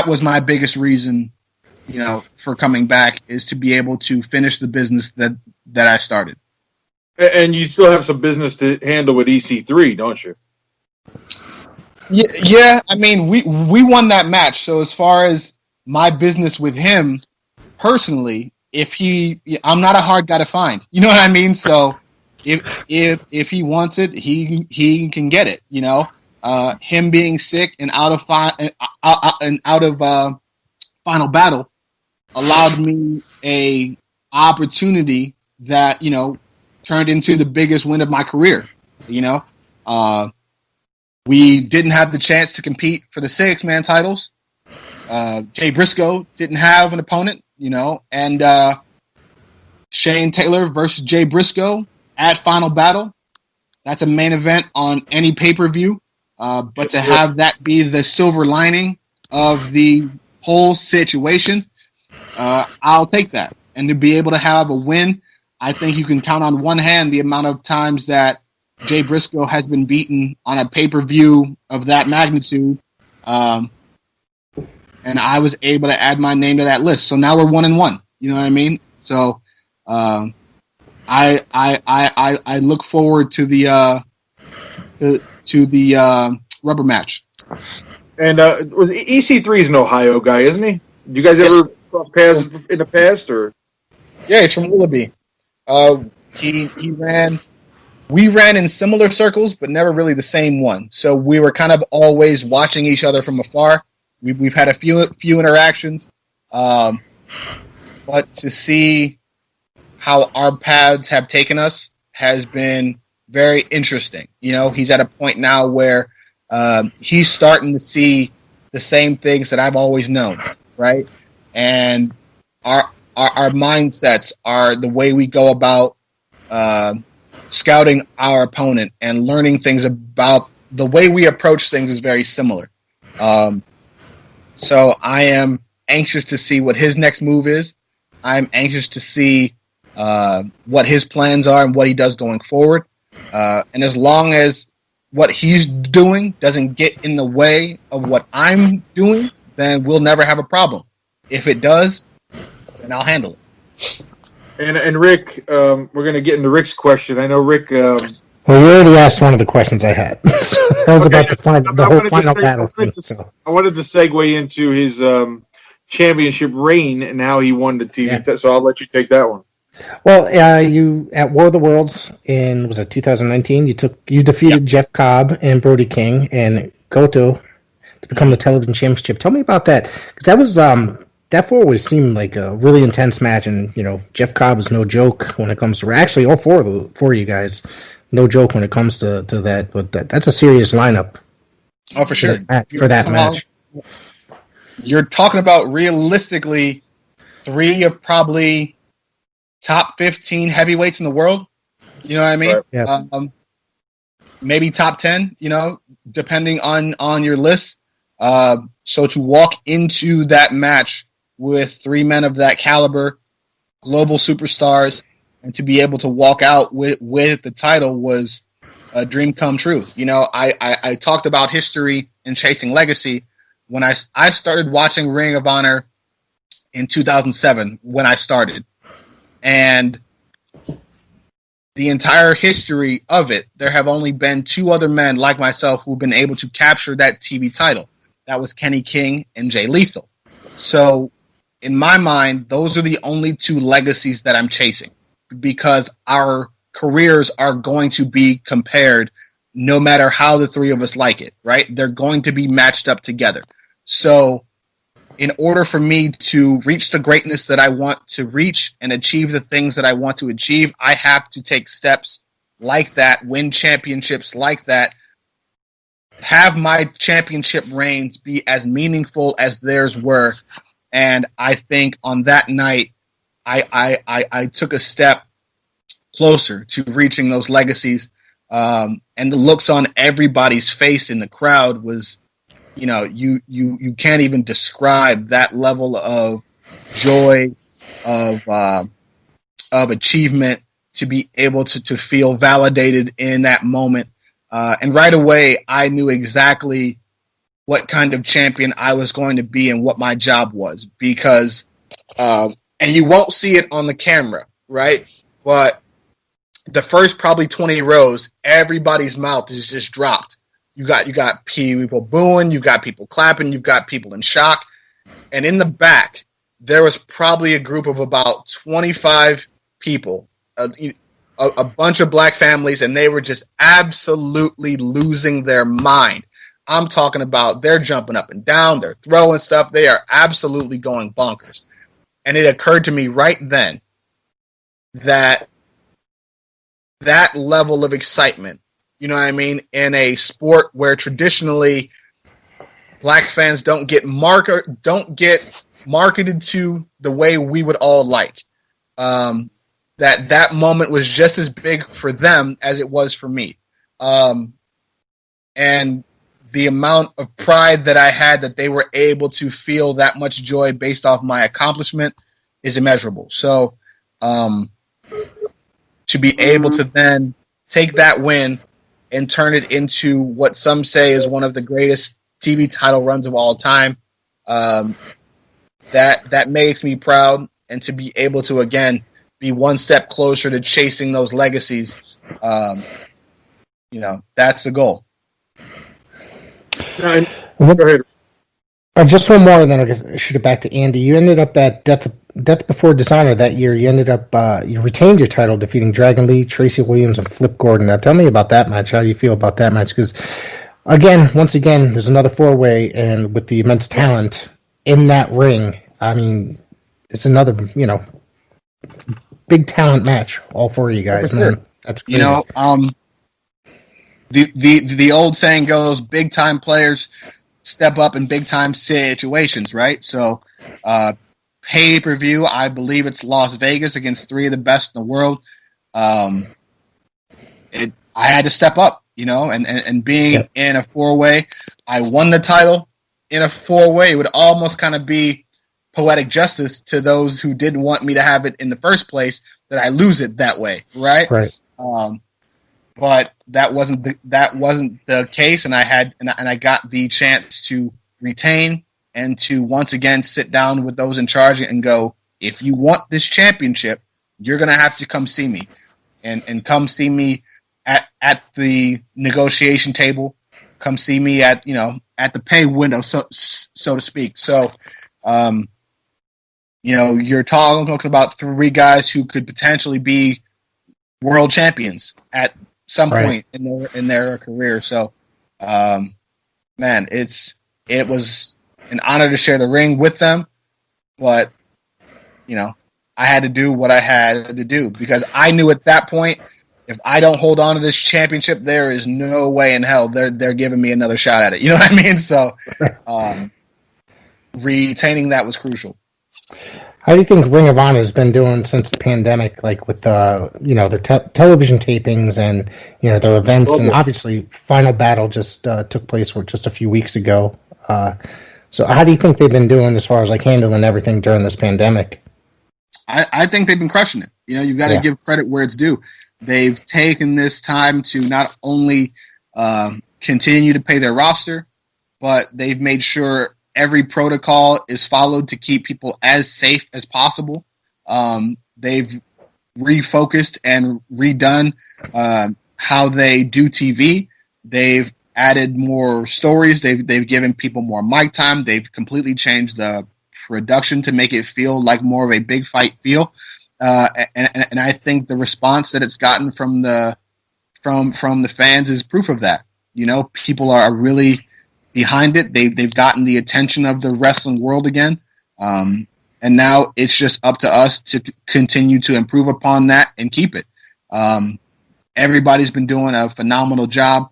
was my biggest reason, for coming back, is to be able to finish the business that I started. And you still have some business to handle with EC3, don't you? Yeah. I mean, we won that match. So as far as my business with him personally, I'm not a hard guy to find. You know what I mean? So if he wants it, he can get it. Him being sick and out of Final Battle allowed me a opportunity that turned into the biggest win of my career. We didn't have the chance to compete for the 6-man titles. Jay Briscoe didn't have an opponent, and Shane Taylor versus Jay Briscoe at Final Battle. That's a main event on any pay-per-view. But to have that be the silver lining of the whole situation, I'll take that. And to be able to have a win, I think you can count on one hand the amount of times that Jay Briscoe has been beaten on a pay-per-view of that magnitude. And I was able to add my name to that list. So now we're 1-1. You know what I mean? So I look forward to the rubber match. And was EC3's an Ohio guy, isn't he? Did you guys ever cross paths in the past, or? Yeah, he's from Willoughby. He ran. We ran in similar circles, but never really the same one. So we were kind of always watching each other from afar. We've had a few interactions, but to see how our paths have taken us has been very interesting. He's at a point now where he's starting to see the same things that I've always known, right? And our mindsets are the way we go about scouting our opponent and learning things about the way we approach things is very similar. So I am anxious to see what his next move is. I'm anxious to see what his plans are and what he does going forward. And as long as what he's doing doesn't get in the way of what I'm doing, then we'll never have a problem. If it does, then I'll handle it. And Rick, we're going to get into Rick's question. I know Rick. Well, you already asked one of the questions I had. That was about the whole final battle thing. I wanted to segue into his championship reign and how he won the TV. So I'll let you take that one. Well, you at War of the Worlds in, was it 2019? You defeated Jeff Cobb and Brody King and Goto to become the television championship. Tell me about that, because that was that four-way seemed like a really intense match, and Jeff Cobb is no joke when it comes to, actually all four of you guys, no joke when it comes to that. But that's a serious lineup. Oh, for sure. For that match. You're talking about realistically 3 of probably top 15 heavyweights in the world. You know what I mean? Right. Yeah. Maybe top 10, depending on your list. So to walk into that match with 3 men of that caliber, global superstars, and to be able to walk out with the title was a dream come true. I talked about history and chasing legacy when I started watching Ring of Honor in 2007 when I started. And the entire history of it, there have only been 2 other men like myself who've been able to capture that TV title. That was Kenny King and Jay Lethal. So in my mind, those are the only 2 legacies that I'm chasing, because our careers are going to be compared no matter how the 3 of us like it, right? They're going to be matched up together. So in order for me to reach the greatness that I want to reach and achieve the things that I want to achieve, I have to take steps like that, win championships like that, have my championship reigns be as meaningful as theirs were. And I think on that night, I took a step closer to reaching those legacies. And the looks on everybody's face in the crowd was, you can't even describe that level of joy, of achievement, to be able to feel validated in that moment. And right away, I knew exactly what kind of champion I was going to be and what my job was, because, and you won't see it on the camera, right? But the first probably 20 rows, everybody's mouth is just dropped. You got people booing, you got people clapping, you've got people in shock. And in the back, there was probably a group of about 25 people, a bunch of black families, and they were just absolutely losing their mind. I'm talking about they're jumping up and down, they're throwing stuff, they are absolutely going bonkers. And it occurred to me right then that level of excitement, you know what I mean, in a sport where traditionally black fans don't get marketed to the way we would all like. That moment was just as big for them as it was for me. And the amount of pride that I had that they were able to feel that much joy based off my accomplishment is immeasurable. So to be able to then take that win and turn it into what some say is one of the greatest TV title runs of all time, that makes me proud. And to be able to, again, be one step closer to chasing those legacies, that's the goal. Go ahead. Just one more, and then I'll shoot it back to Andy. You ended up at Death Before Dishonor that year. You ended up, you retained your title, defeating Dragon Lee, Tracy Williams, and Flip Gordon. Now, tell me about that match. How do you feel about that match? Because, once again, there's another 4-way, and with the immense talent in that ring, I mean, it's another, big talent match. All 4 of you guys, man. Sure. That's crazy. The old saying goes, big time players step up in big time situations, right? So, pay-per-view, I believe it's Las Vegas against 3 of the best in the world. I had to step up, and being in a 4-way, I won the title in a 4-way. It would almost kind of be poetic justice to those who didn't want me to have it in the first place that I lose it that way, right? Right. But that wasn't the case, and I got the chance to retain and to once again sit down with those in charge and go, if you want this championship, you're gonna have to come see me, and come see me at the negotiation table, come see me at the pay window, so to speak. So You're talking about three guys who could potentially be world champions at some point in their career. So, man, it was an honor to share the ring with them, but I had to do what I had to do because I knew at that point, if I don't hold on to this championship, there is no way in hell they're giving me another shot at it. You know what I mean? So, retaining that was crucial. How do you think Ring of Honor has been doing since the pandemic, like with their television tapings and their events, and obviously Final Battle just took place just a few weeks ago. So how do you think they've been doing as far as like handling everything during this pandemic? I think they've been crushing it. You've got to give credit where it's due. They've taken this time to not only continue to pay their roster, but they've made sure every protocol is followed to keep people as safe as possible. They've refocused and redone how they do TV. They've added more stories. They've given people more mic time. They've completely changed the production to make it feel like more of a big fight feel. And I think the response that it's gotten from the fans is proof of that. People are really behind it. They've gotten the attention of the wrestling world again. And now it's just up to us to continue to improve upon that and keep it. Everybody's been doing a phenomenal job.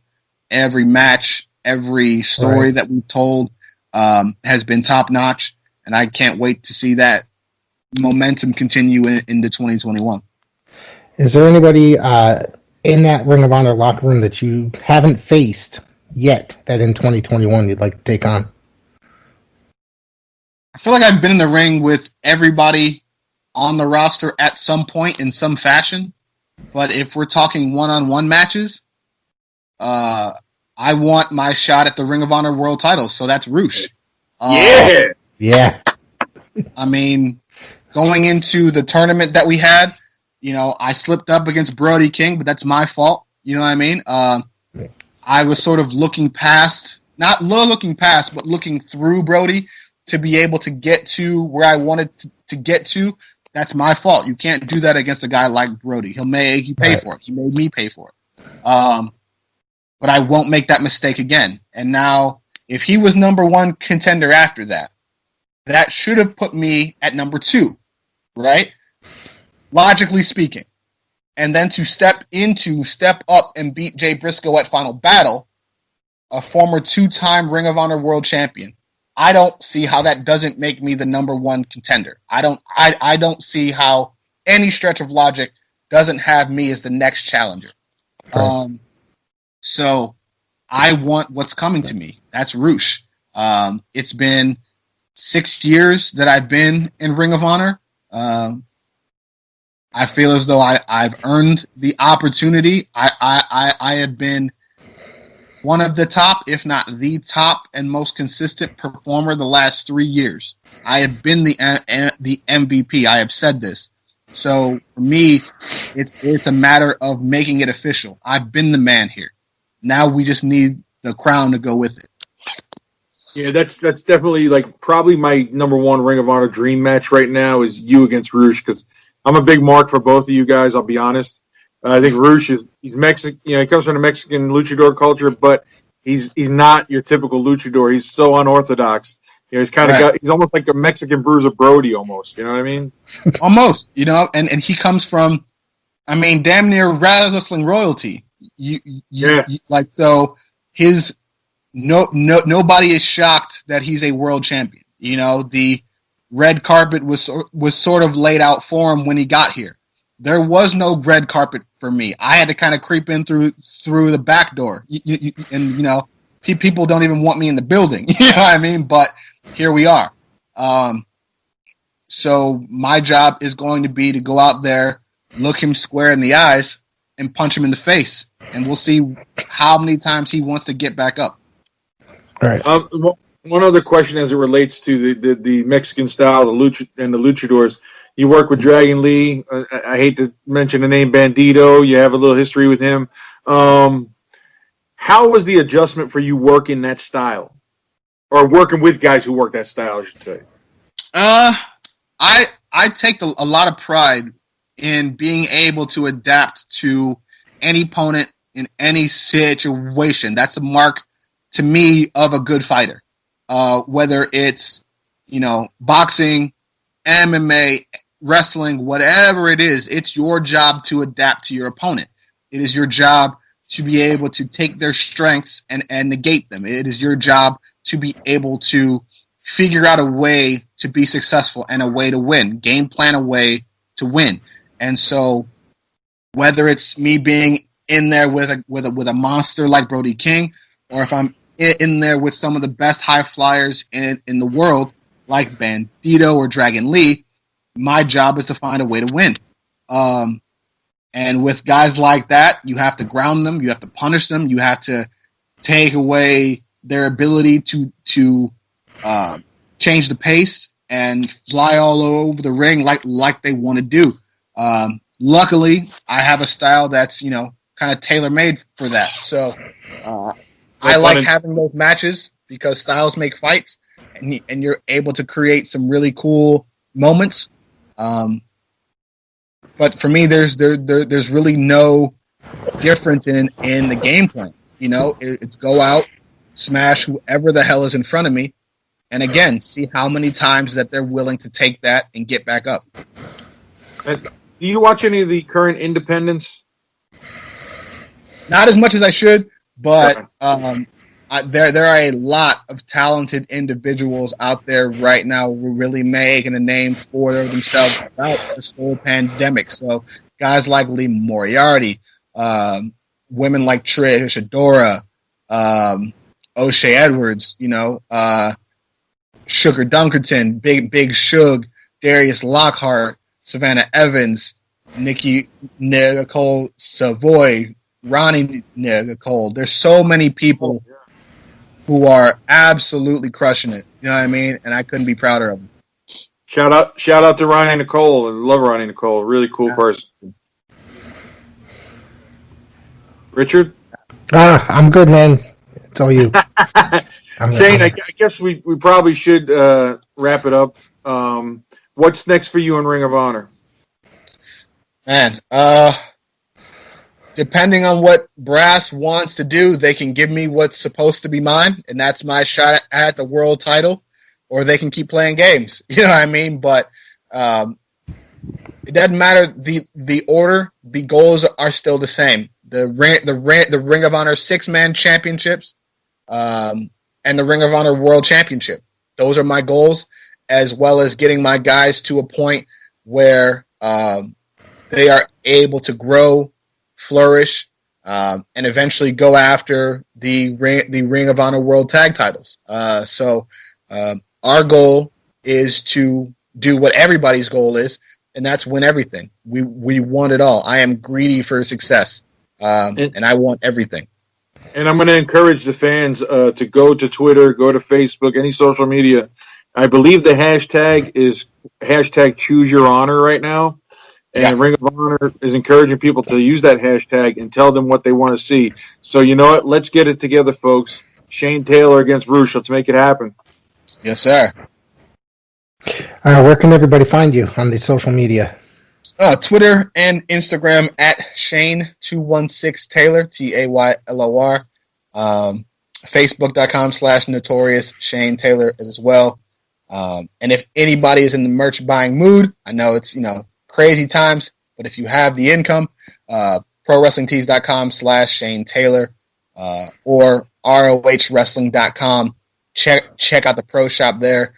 Every match, every story that we've told has been top notch. And I can't wait to see that momentum continue into 2021. Is there anybody in that Ring of Honor locker room that you haven't faced yet that in 2021 you'd like to take on? I feel like I've been in the ring with everybody on the roster at some point in some fashion. But if we're talking one-on-one matches, I want my shot at the Ring of Honor World title. So that's Roosh. Yeah. I mean, going into the tournament that we had, I slipped up against Brody King, but that's my fault. You know what I mean? I was sort of looking past, not looking past, but looking through Brody to be able to get to where I wanted to get to. That's my fault. You can't do that against a guy like Brody. He'll make you pay for it. He made me pay for it. But I won't make that mistake again. And now, if he was number one contender after that, that should have put me at number 2, right? Logically speaking. And then to step up and beat Jay Briscoe at Final Battle, a former 2-time Ring of Honor World Champion. I don't see how that doesn't make me the number 1 contender. I don't see how any stretch of logic doesn't have me as the next challenger. Right. So I want what's coming to me. That's Roosh. It's been 6 years that I've been in Ring of Honor. I feel as though I've earned the opportunity. I have been one of the top, if not the top and most consistent performer the last 3 years. I have been the MVP. I have said this. So for me, it's a matter of making it official. I've been the man here. Now we just need the crown to go with it. Yeah, that's definitely probably my number 1 Ring of Honor dream match right now is you against Roosh, because I'm a big mark for both of you guys. I'll be honest. I think Roosh he's Mexican. He comes from the Mexican luchador culture, but he's not your typical luchador. He's so unorthodox. He's kind of he's almost like a Mexican Bruiser Brody almost. You know what I mean? Almost. And he comes from, damn near wrestling royalty. So his nobody is shocked that he's a world champion. The red carpet was sort of laid out for him when he got here. There was no red carpet for me. I had to kind of creep in through the back door. People don't even want me in the building. You know what I mean? But here we are. So my job is going to be to go out there, look him square in the eyes, and punch him in the face. And we'll see how many times he wants to get back up. All right. One other question as it relates to the Mexican style, the luchadors. You work with Dragon Lee. I hate to mention the name Bandito. You have a little history with him. How was the adjustment for you working that style? Or working with guys who work that style, I should say. I take a lot of pride in being able to adapt to any opponent in any situation. That's a mark to me of a good fighter. Whether it's, boxing, MMA, wrestling, whatever it is, it's your job to adapt to your opponent. It is your job to be able to take their strengths and negate them. It is your job to be able to figure out a way to be successful and a way to win, game plan a way to win. And so whether it's me being in there with a monster like Brody King, or if I'm in there with some of the best high flyers in the world, like Bandito or Dragon Lee, my job is to find a way to win. And with guys like that, you have to ground them, you have to punish them, you have to take away their ability to change the pace and fly all over the ring like they want to do. Luckily, I have a style that's kind of tailor-made for that. So I like having those matches because styles make fights, and you're able to create some really cool moments. But for me, there's really no difference in the game plan. It's go out, smash whoever the hell is in front of me, and again, see how many times that they're willing to take that and get back up. Do you watch any of the current independents? Not as much as I should, but there are a lot of talented individuals out there right now who are really making a name for themselves throughout this whole pandemic. So guys like Lee Moriarty, women like Trish Adora, O'Shea Edwards, Sugar Dunkerton, Big Suge, Darius Lockhart, Savannah Evans, Nikki Nicole Savoy, Ronnie Nicole. There's so many people who are absolutely crushing it. You know what I mean? And I couldn't be prouder of them. Shout out to Ronnie Nicole. I love Ronnie Nicole. Really cool person. Richard? I'm good, man. It's all you. Shane, I guess we probably should wrap it up. What's next for you in Ring of Honor? Man, depending on what Brass wants to do, they can give me what's supposed to be mine, and that's my shot at the world title, or they can keep playing games. You know what I mean? But it doesn't matter the order. The goals are still the same. The Ring of Honor 6-man championships, and the Ring of Honor World Championship. Those are my goals, as well as getting my guys to a point where they are able to grow, flourish, and eventually go after the Ring of Honor World Tag titles. So our goal is to do what everybody's goal is, and that's win everything. We want it all. I am greedy for success, and I want everything. And I'm going to encourage the fans to go to Twitter, go to Facebook, any social media. I believe the hashtag is #ChooseYourHonor right now. And Ring of Honor is encouraging people to use that hashtag and tell them what they want to see. So you know what? Let's get it together, folks. Shane Taylor against Roosh. Let's make it happen. Yes, sir. Where can everybody find you on the social media? Twitter and Instagram at Shane216Taylor, Taylor. Facebook.com/Notorious Shane Taylor as well. And if anybody is in the merch buying mood, I know it's, crazy times, but if you have the income, ProWrestlingTees.com/Shane Taylor, or ROHWrestling.com. Check out the pro shop there.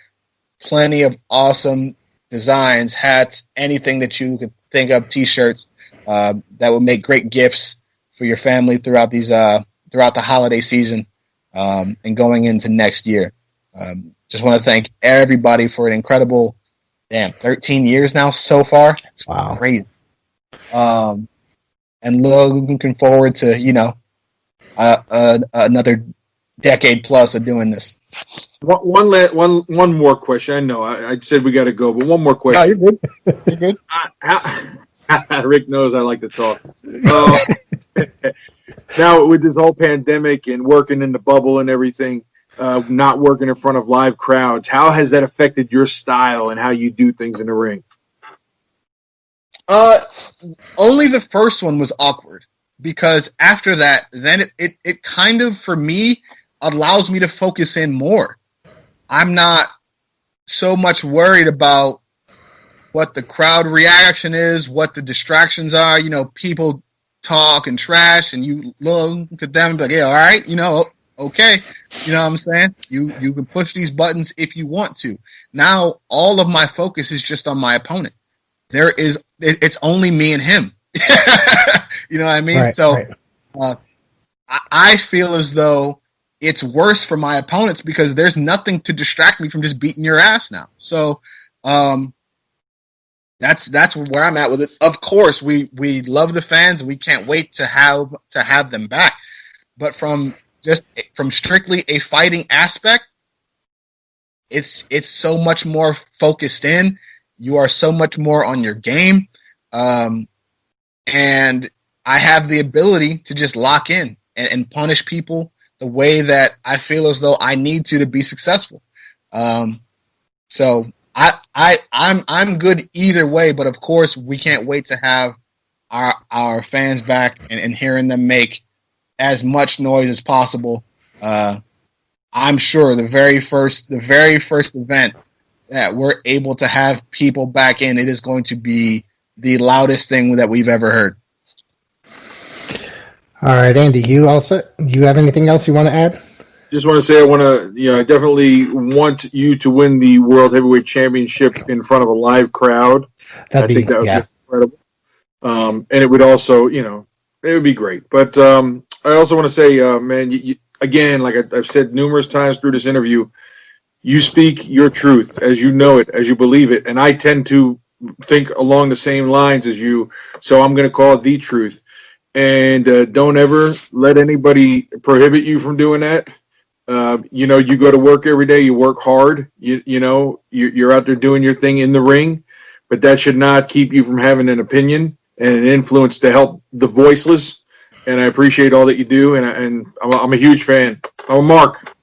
Plenty of awesome designs, hats, anything that you could think of, t-shirts, that would make great gifts for your family throughout the holiday season, and going into next year. Just want to thank everybody for an incredible 13 years now so far. That's great. And looking forward to, another decade plus of doing this. One more question. I know I said we got to go, but one more question. No, you're good. You're good. Rick knows I like to talk. Now with this whole pandemic and working in the bubble and everything, not working in front of live crowds. How has that affected your style and how you do things in the ring? Only the first one was awkward, because after that, then it kind of, for me, allows me to focus in more. I'm not so much worried about what the crowd reaction is, what the distractions are. You know, people talk and trash, and you look at them and be like, yeah, all right, you know, okay. You know what I'm saying? You can push these buttons if you want to. Now, all of my focus is just on my opponent. It's only me and him. You know what I mean? Right, so right. I feel as though it's worse for my opponents because there's nothing to distract me from just beating your ass now. So that's where I'm at with it. Of course, we love the fans and we can't wait to have them back. But from strictly a fighting aspect, it's so much more focused in. You are so much more on your game. And I have the ability to just lock in and punish people the way that I feel as though I need to be successful. So I'm good either way, but of course we can't wait to have our fans back and hearing them make as much noise as possible. I'm sure the very first event that we're able to have people back in, it is going to be the loudest thing that we've ever heard. All right, Andy, you have anything else you want to add? Just want to say I definitely want you to win the World Heavyweight Championship in front of a live crowd. I think that would be incredible. And it would also, it would be great. But I also want to say, man, again, like I've said numerous times through this interview, you speak your truth as you know it, as you believe it. And I tend to think along the same lines as you, so I'm going to call it the truth. And don't ever let anybody prohibit you from doing that. You go to work every day, you work hard, you're out there doing your thing in the ring, but that should not keep you from having an opinion and an influence to help the voiceless. And I appreciate all that you do. And I'm a huge fan. I'm Mark.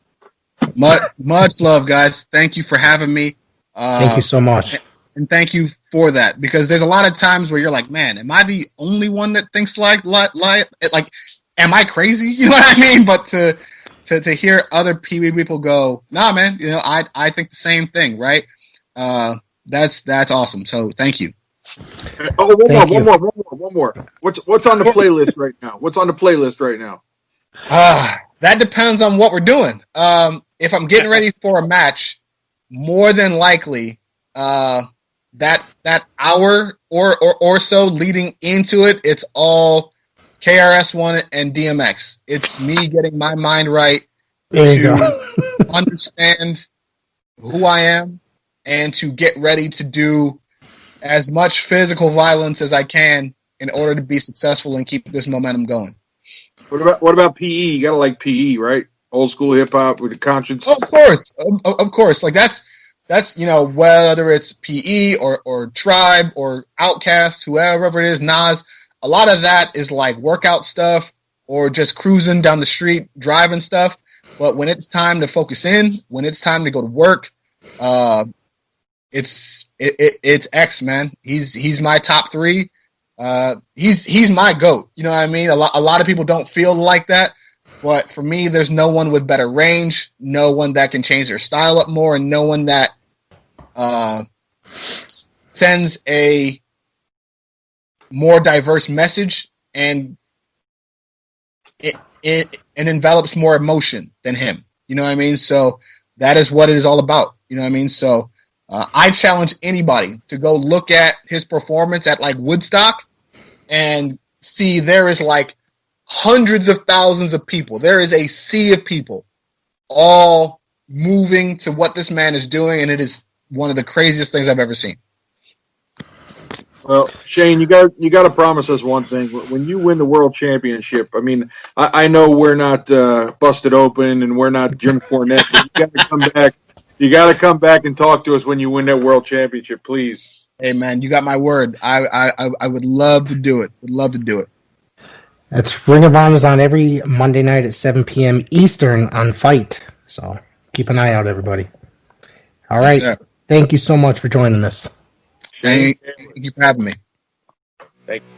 Much love, guys. Thank you for having me. Thank you so much. And thank you for that, because there's a lot of times where you're like, man, am I the only one that thinks like, am I crazy? You know what I mean? But to hear other people go, nah, man, I think the same thing, right? That's awesome. So thank you. Oh, one more. What's on the playlist right now? What's on the playlist right now? That depends on what we're doing. If I'm getting ready for a match, more than likely, that hour or so leading into it, it's all KRS-One and DMX. It's me getting my mind right to understand who I am and to get ready to do as much physical violence as I can in order to be successful and keep this momentum going. What about PE? You gotta like PE, right? Old school hip hop with the conscience. Of course. Like that's whether it's PE or Tribe or Outkast, whoever it is, Nas. A lot of that is like workout stuff or just cruising down the street, driving stuff. But when it's time to focus in, when it's time to go to work, it's X, man. He's my top three. He's my GOAT. You know what I mean? A lot of people don't feel like that, but for me, there's no one with better range, no one that can change their style up more, and no one that sends a more diverse message and it envelops more emotion than him. You know what I mean? So that is what it is all about. You know what I mean? So I challenge anybody to go look at his performance at like Woodstock and see there is like hundreds of thousands of people. There is a sea of people all moving to what this man is doing, and it is one of the craziest things I've ever seen. Well, Shane, you got to promise us one thing. When you win the world championship, I mean, I know we're not busted open and we're not Jim Cornette, but you got to come back. You got to come back and talk to us when you win that world championship, please. Hey, man, you got my word. I would love to do it. Would love to do it. That's Ring of Honor's on every Monday night at 7 p.m. Eastern on Fight. So keep an eye out, everybody. All right. Yes, Thank you so much for joining us. Shane, thank you for having me. thank you.